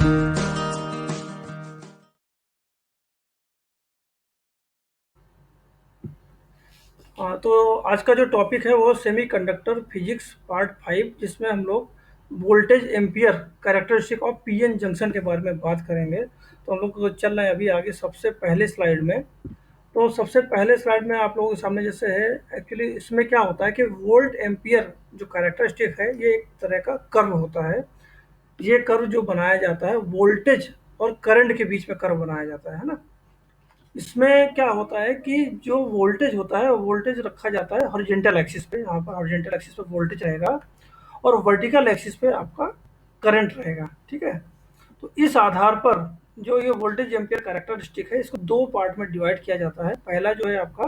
हाँ, तो आज का जो टॉपिक है वो सेमीकंडक्टर फिजिक्स पार्ट 5, जिसमें हम लोग voltage ampere characteristic of PN junction के बारे में बात करेंगे। तो हम लोग चल रहे हैं अभी आगे सबसे पहले स्लाइड में। तो सबसे पहले स्लाइड में आप लोगों के सामने जैसे है, एक्चुअली इसमें क्या होता है कि वोल्ट एम्पियर जो कैरेक्टरिस्टिक है ये एक तरह का कर्व होता है। ये कर्व जो बनाया जाता है वोल्टेज और करंट के बीच में कर्व बनाया जाता है ना। इसमें क्या होता है कि जो वोल्टेज होता है, वोल्टेज रखा जाता है हॉरिजॉन्टल एक्सिस पे। यहाँ पर हॉरिजॉन्टल एक्सिस पे वोल्टेज रहेगा और वर्टिकल एक्सिस पे आपका करंट रहेगा, ठीक है। तो इस आधार पर जो ये वोल्टेज एम्पियर कैरेक्टरिस्टिक है, इसको दो पार्ट में डिवाइड किया जाता है। पहला जो है आपका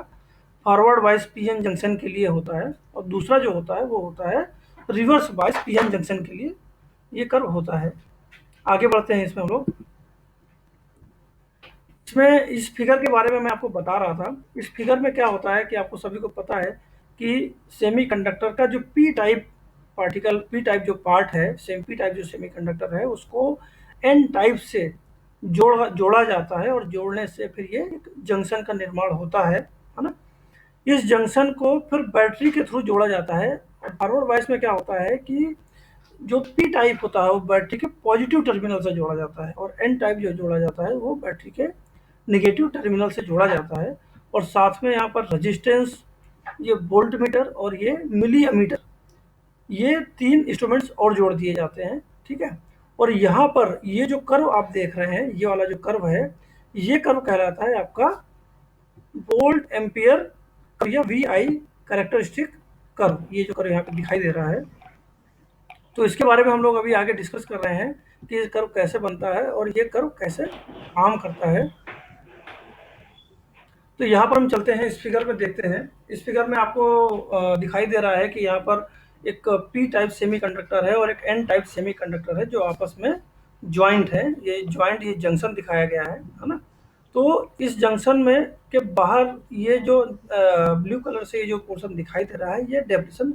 फॉरवर्ड बायस पीएन जंक्शन के लिए होता है, और दूसरा जो होता है वो होता है रिवर्स बायस पीएन जंक्शन के लिए ये कर्व होता है। आगे बढ़ते हैं इसमें हम लोग। इसमें इस फिगर के बारे में मैं आपको बता रहा था। इस फिगर में क्या होता है कि आपको सभी को पता है कि सेमीकंडक्टर का जो P type particle, P type जो पार्ट है, सेम पी टाइप जो सेमीकंडक्टर है, उसको एन टाइप से जोड़ा जोड़ा जाता है, और जोड़ने से फिर ये एक जंक्शन का निर्माण होता है ना। इस जंक्शन को फिर बैटरी के थ्रू जोड़ा जाता है। और फॉरवर्ड बायस में क्या होता है कि जो पी टाइप होता है वो बैटरी के पॉजिटिव टर्मिनल से जोड़ा जाता है, और एन टाइप जो जोड़ा जाता है वो बैटरी के नेगेटिव टर्मिनल से जोड़ा जाता है। और साथ में यहाँ पर रेजिस्टेंस, ये वोल्ट मीटर और ये मिली अमीटर, ये तीन इंस्ट्रूमेंट्स और जोड़ दिए जाते हैं, ठीक है। और यहाँ पर ये जो कर्व आप देख रहे हैं, ये वाला जो कर्व है, ये कर्व कहलाता है आपका वोल्ट एम्पियर या वी आई कैरेक्टरिस्टिक कर्व। ये जो कर्व यहाँ पे दिखाई दे रहा है, तो इसके बारे में हम लोग अभी आगे डिस्कस कर रहे हैं कि ये कर्व कैसे बनता है और ये कर्व कैसे काम करता है। तो यहाँ पर हम चलते हैं, इस फिगर में देखते हैं। इस फिगर में आपको दिखाई दे रहा है कि यहाँ पर एक पी टाइप सेमीकंडक्टर है और एक एन टाइप सेमीकंडक्टर है जो आपस में ज्वाइंट है। ये ज्वाइंट, ये जंक्शन दिखाया गया है ना। तो इस जंक्शन में के बाहर ये जो ब्लू कलर से ये जो पोर्शन दिखाई दे रहा है, ये डेप्रेशन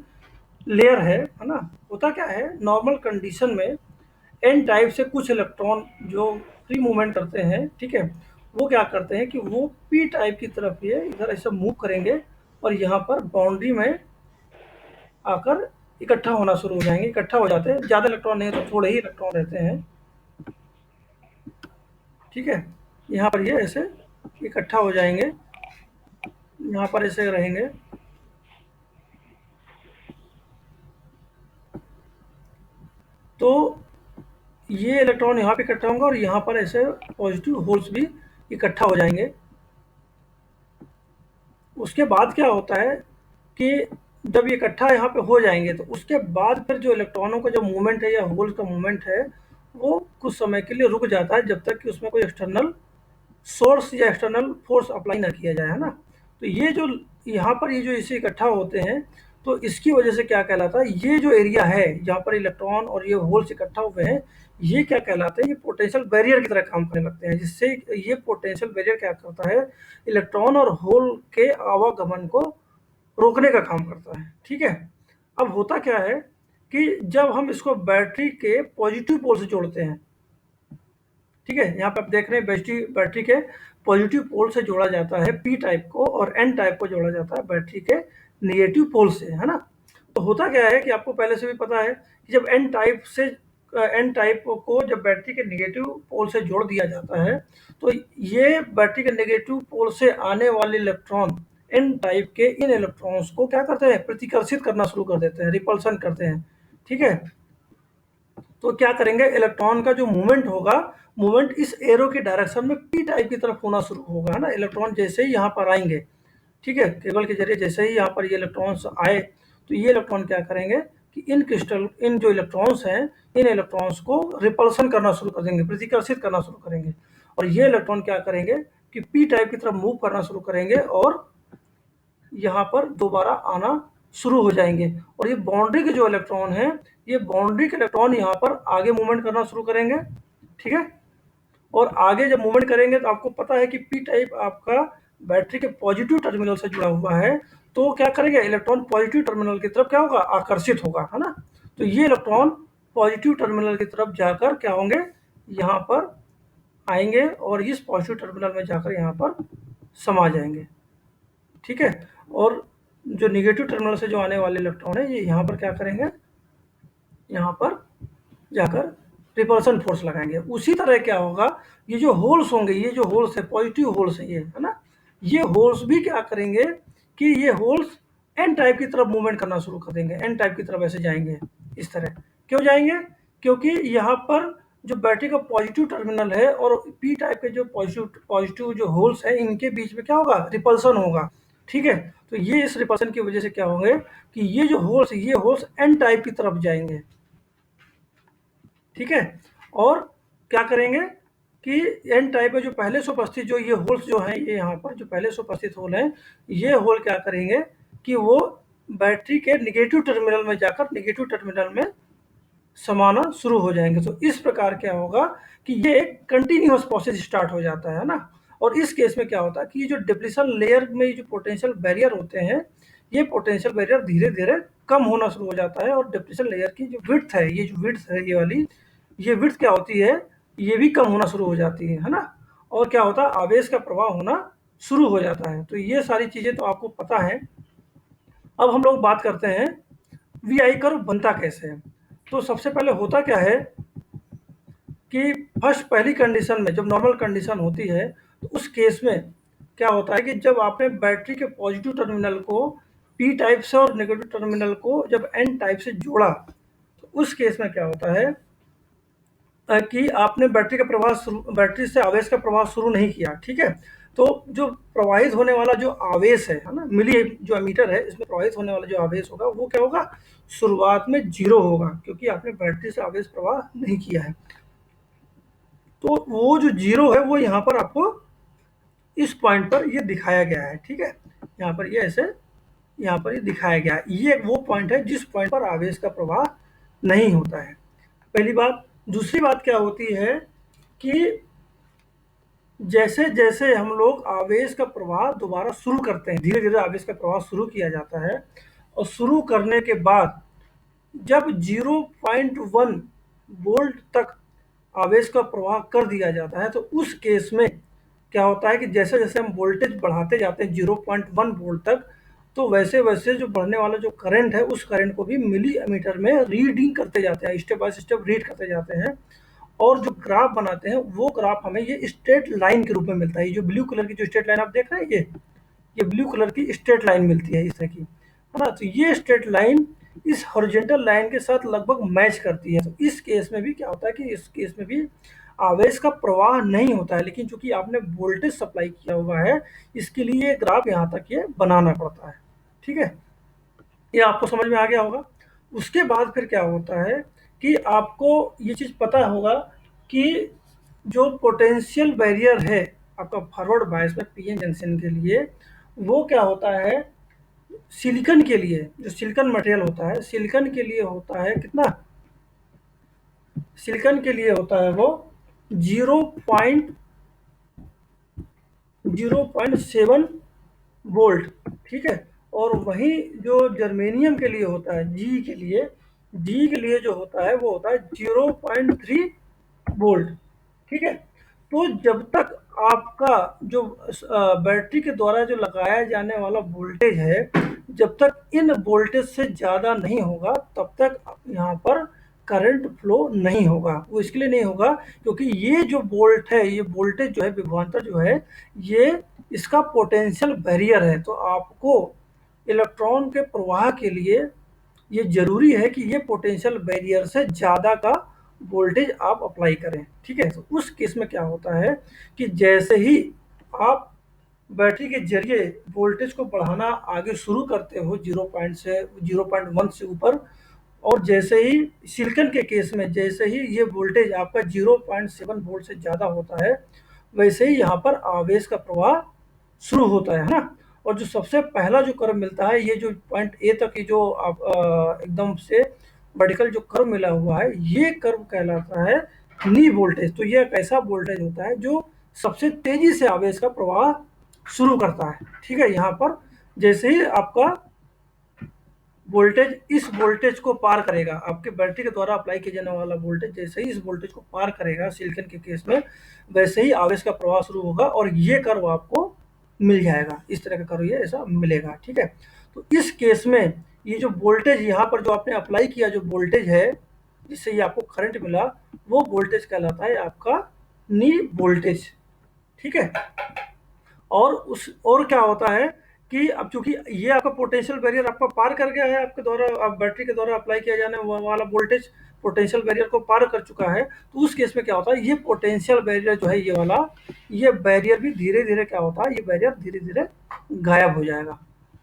लेयर है ना। होता क्या है, नॉर्मल कंडीशन में एन टाइप से कुछ इलेक्ट्रॉन जो फ्री मूवमेंट करते हैं, ठीक है, वो क्या करते हैं कि वो पी टाइप की तरफ ये इधर ऐसे मूव करेंगे और यहाँ पर बाउंड्री में आकर इकट्ठा होना शुरू हो जाएंगे, इकट्ठा हो जाते हैं। ज़्यादा इलेक्ट्रॉन नहीं तो थोड़े ही इलेक्ट्रॉन रहते हैं, ठीक है। यहाँ पर ये ऐसे इकट्ठा हो जाएंगे, यहाँ पर ऐसे रहेंगे। तो ये इलेक्ट्रॉन यहाँ पे इकट्ठा होंगे और यहाँ पर ऐसे पॉजिटिव होल्स भी इकट्ठा हो जाएंगे। उसके बाद क्या होता है कि जब ये इकट्ठा यहाँ पे हो जाएंगे, तो उसके बाद फिर जो इलेक्ट्रॉनों का जो मूवमेंट है या होल्स का मूवमेंट है, वो कुछ समय के लिए रुक जाता है, जब तक कि उसमें कोई एक्सटर्नल सोर्स या एक्सटर्नल फोर्स अप्लाई ना किया जाए, है ना। तो ये जो यहाँ पर ये जो इसे इकट्ठा होते हैं, तो इसकी वजह से क्या कहलाता है, ये जो एरिया है जहाँ पर इलेक्ट्रॉन और ये होल्स इकट्ठा हुए हैं, ये क्या कहलाते हैं, ये पोटेंशियल बैरियर की तरह काम करने लगते हैं। जिससे ये पोटेंशियल बैरियर क्या करता है, इलेक्ट्रॉन और होल के आवागमन को रोकने का काम करता है, ठीक है। अब होता क्या है कि जब हम इसको बैटरी के पॉजिटिव पोल से जोड़ते हैं, ठीक है, यहाँ पे आप देख रहे हैं बैटरी बैटरी के पॉजिटिव पोल से जोड़ा जाता है पी टाइप को, और एन टाइप को जोड़ा जाता है बैटरी के निगेटिव पोल से, है ना। तो होता क्या है कि आपको पहले से भी पता है कि जब एन टाइप को जब बैटरी के निगेटिव पोल से जोड़ दिया जाता है, तो ये बैटरी के निगेटिव पोल से आने वाले इलेक्ट्रॉन एन टाइप के इन इलेक्ट्रॉन्स को क्या करते हैं, प्रतिकर्षित करना शुरू कर देते हैं, रिपल्सन करते हैं, ठीक है। तो क्या करेंगे, इलेक्ट्रॉन का जो मूवमेंट होगा, मूवमेंट इस एरो की डायरेक्शन में पी टाइप की तरफ होना शुरू होगा, है ना। इलेक्ट्रॉन जैसे ही यहाँ पर आएंगे, ठीक है, केबल के जरिए जैसे ही यहाँ पर ये इलेक्ट्रॉन्स आए, तो ये इलेक्ट्रॉन क्या करेंगे कि इन जो इलेक्ट्रॉन्स हैं, इन इलेक्ट्रॉन्स को रिपल्सन करना शुरू कर देंगे, प्रतिकर्षित करना शुरू करेंगे। और ये इलेक्ट्रॉन क्या करेंगे कि पी टाइप की तरफ मूव करना शुरू करेंगे और यहाँ पर दोबारा आना शुरू हो जाएंगे। और ये बाउंड्री के जो इलेक्ट्रॉन हैं, ये बाउंड्री के इलेक्ट्रॉन यहाँ पर आगे मूवमेंट करना शुरू करेंगे, ठीक है। और आगे जब मूवमेंट करेंगे तो आपको पता है कि पी टाइप आपका बैटरी के पॉजिटिव टर्मिनल से जुड़ा हुआ है, तो क्या करेंगे, इलेक्ट्रॉन पॉजिटिव टर्मिनल की तरफ क्या होगा, आकर्षित होगा, है ना। तो ये इलेक्ट्रॉन पॉजिटिव टर्मिनल की तरफ जाकर क्या होंगे, यहाँ पर आएंगे और इस पॉजिटिव टर्मिनल में जाकर यहाँ पर समा जाएंगे, ठीक है। और जो निगेटिव टर्मिनल से जो आने वाले इलेक्ट्रॉन है ये यहाँ पर क्या करेंगे, यहाँ पर जाकर रिपल्सन फोर्स लगाएंगे। उसी तरह क्या होगा, ये जो होल्स होंगे, ये जो होल्स है पॉजिटिव होल्स है ये, है ना, ये होल्स भी क्या करेंगे कि ये होल्स एन टाइप की तरफ मूवमेंट करना शुरू कर देंगे, एन टाइप की तरफ ऐसे जाएंगे इस तरह। क्यों जाएंगे, क्योंकि यहाँ पर जो बैटरी का पॉजिटिव टर्मिनल है और पी टाइप के जो पॉजिटिव जो होल्स है इनके बीच में क्या होगा, रिपल्सन होगा, ठीक है। तो ये इस रिपल्सन की वजह से क्या होंगे कि ये जो होल्स, ये होल्स एन टाइप की तरफ जाएंगे, ठीक है। और क्या करेंगे कि एन टाइप में जो पहले से उपस्थित जो ये होल्स जो हैं, ये यहाँ पर जो पहले से उपस्थित होल हैं, ये होल क्या करेंगे कि वो बैटरी के निगेटिव टर्मिनल में जाकर निगेटिव टर्मिनल में समाना शुरू हो जाएंगे। तो इस प्रकार क्या होगा कि ये एक कंटिन्यूअस प्रोसेस स्टार्ट हो जाता है ना। और इस केस में क्या होता है कि ये जो डिप्लीशन लेयर में जो पोटेंशियल बैरियर होते हैं, ये पोटेंशियल बैरियर धीरे धीरे कम होना शुरू हो जाता है और डिप्लीशन लेयर की जो विड्थ है, ये जो विड्थ है ये वाली, ये विड्थ क्या होती है, ये भी कम होना शुरू हो जाती है ना। और क्या होता है, आवेश का प्रवाह होना शुरू हो जाता है। तो ये सारी चीजें तो आपको पता है। अब हम लोग बात करते हैं वी आई कर्व बनता कैसे है। तो सबसे पहले होता क्या है कि फर्स्ट पहली कंडीशन में जब नॉर्मल कंडीशन होती है तो उस केस में क्या होता है कि जब आपने बैटरी के पॉजिटिव टर्मिनल को पी टाइप से और नेगेटिव टर्मिनल को जब एन टाइप से जोड़ा, तो उस केस में क्या होता है कि आपने बैटरी का प्रवाह, बैटरी से आवेश का प्रवाह शुरू नहीं किया, ठीक है। तो जो प्रवाहित होने वाला जो आवेश है ना, मिली जो एमीटर है इसमें प्रवाहित होने वाला जो आवेश होगा वो क्या होगा, शुरुआत में 0 होगा, क्योंकि आपने बैटरी से आवेश प्रवाह नहीं किया है। तो वो जो 0 है वो यहाँ पर आपको इस पॉइंट पर ये दिखाया गया है, ठीक है। यहाँ पर ये ऐसे यहाँ पर ये दिखाया गया है, ये वो पॉइंट है जिस पॉइंट पर आवेश का प्रवाह नहीं होता है, पहली बात। दूसरी बात क्या होती है कि जैसे जैसे हम लोग आवेश का प्रवाह दोबारा शुरू करते हैं, धीरे धीरे आवेश का प्रवाह शुरू किया जाता है, और शुरू करने के बाद जब 0.1 वोल्ट तक आवेश का प्रवाह कर दिया जाता है, तो उस केस में क्या होता है कि जैसे जैसे हम वोल्टेज बढ़ाते जाते हैं 0.1 वोल्ट तक, तो वैसे वैसे जो बढ़ने वाला जो करंट है उस करंट को भी मिली एमीटर में रीडिंग करते जाते हैं, स्टेप बाय स्टेप रीड करते जाते हैं। और जो ग्राफ बनाते हैं वो ग्राफ हमें ये स्ट्रेट लाइन के रूप में मिलता है। ये जो ब्लू कलर की जो स्ट्रेट लाइन आप देख रहे हैं, ये ब्लू कलर की स्ट्रेट लाइन मिलती है इस तरह की, है ना। तो ये स्ट्रेट लाइन इस हॉरिजॉन्टल लाइन के साथ लगभग मैच करती है। तो इस केस में भी क्या होता है कि इस केस में भी आवेश का प्रवाह नहीं होता है, लेकिन चूंकि आपने वोल्टेज सप्लाई किया हुआ है इसके लिए ये ग्राफ यहाँ तक ये बनाना पड़ता है, ठीक है। ये आपको समझ में आ गया होगा। उसके बाद फिर क्या होता है कि आपको ये चीज़ पता होगा कि जो पोटेंशियल बैरियर है आपका फॉरवर्ड बायस में पीएन जंक्शन के लिए, वो क्या होता है, सिलिकॉन के लिए जो सिलिकॉन मटेरियल होता है, सिलिकॉन के लिए होता है कितना, सिलिकॉन के लिए होता है वो 0.7 वोल्ट, ठीक है। और वहीं जो जर्मेनियम के लिए होता है, जी के लिए जो होता है वो होता है 0.3 वोल्ट, ठीक है। तो जब तक आपका जो बैटरी के द्वारा जो लगाया जाने वाला वोल्टेज है, जब तक इन वोल्टेज से ज़्यादा नहीं होगा तब तक यहाँ पर करंट फ्लो नहीं होगा। वो इसके लिए नहीं होगा क्योंकि ये जो वोल्ट है, ये वोल्टेज जो है, विभवांतर जो है, ये इसका पोटेंशियल बैरियर है। तो आपको इलेक्ट्रॉन के प्रवाह के लिए ये जरूरी है कि ये पोटेंशियल बैरियर से ज़्यादा का वोल्टेज आप अप्लाई करें, ठीक है। तो उस केस में क्या होता है कि जैसे ही आप बैटरी के जरिए वोल्टेज को बढ़ाना आगे शुरू करते हो 0.1 से ऊपर, और जैसे ही सिलिकॉन के केस में जैसे ही ये वोल्टेज आपका 0.7 वोल्ट से ज़्यादा होता है, वैसे ही यहाँ पर आवेश का प्रवाह शुरू होता है ना। और जो सबसे पहला जो कर्व मिलता है, ये जो पॉइंट ए तक की जो आप एकदम से वर्टिकल जो कर्व मिला हुआ है, ये कर्व कहलाता है नी वोल्टेज। तो ये एक ऐसा वोल्टेज होता है जो सबसे तेजी से आवेश का प्रवाह शुरू करता है, ठीक है। यहाँ पर जैसे ही आपका वोल्टेज इस वोल्टेज को पार करेगा, आपके बैटरी के द्वारा अप्लाई किया जाने वाला वोल्टेज जैसे ही इस वोल्टेज को पार करेगा सिलिकॉन के केस में, वैसे ही आवेश का प्रवाह शुरू होगा और ये कर्व आपको मिल जाएगा, इस तरह का कर्व ये ऐसा मिलेगा। ठीक है, तो इस केस में ये जो वोल्टेज यहाँ पर जो आपने अप्लाई किया जो वोल्टेज है जिससे ये आपको करंट मिला, वो वोल्टेज कहलाता है आपका नी वोल्टेज। ठीक है, और क्या होता है कि अब चूंकि ये आपका पोटेंशियल बैरियर आपका पार कर गया है, आपके द्वारा आप बैटरी के द्वारा अप्लाई किया जाने वाला वोल्टेज पोटेंशियल बैरियर को पार कर चुका है, तो उस केस में क्या होता है, ये पोटेंशियल बैरियर जो है ये वाला, ये बैरियर भी धीरे धीरे क्या होता है, ये बैरियर धीरे धीरे गायब हो जाएगा।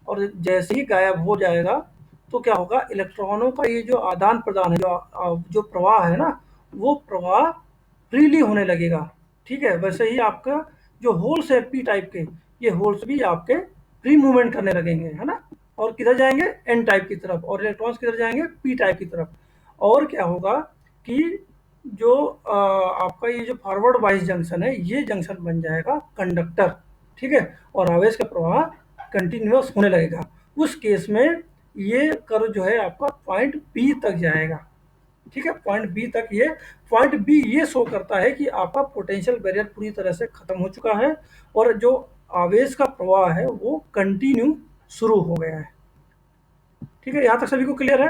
और जैसे ही गायब हो जाएगा तो क्या होगा, इलेक्ट्रॉनों का ये जो आदान प्रदान है, जो प्रवाह है ना, वो प्रवाह फ्रीली होने लगेगा। ठीक है, वैसे ही आपका जो होल्स है पी टाइप के, ये होल्स भी आपके फ्री मूवमेंट करने लगेंगे, है ना, और किधर जाएंगे, एन टाइप की तरफ, और इलेक्ट्रॉन्स किधर जाएंगे, पी टाइप की तरफ। और क्या होगा कि जो आपका ये जो फॉरवर्ड वाइज जंक्शन है, ये जंक्शन बन जाएगा कंडक्टर। ठीक है, और आवेश का प्रवाह कंटिन्यूअस होने लगेगा। उस केस में ये कर्व जो है आपका पॉइंट बी तक जाएगा। ठीक है, पॉइंट बी तक, ये पॉइंट बी ये शो करता है कि आपका पोटेंशियल बैरियर पूरी तरह से खत्म हो चुका है और जो आवेश का प्रवाह है वो कंटिन्यू शुरू हो गया है। ठीक है, यहाँ तक सभी को क्लियर है।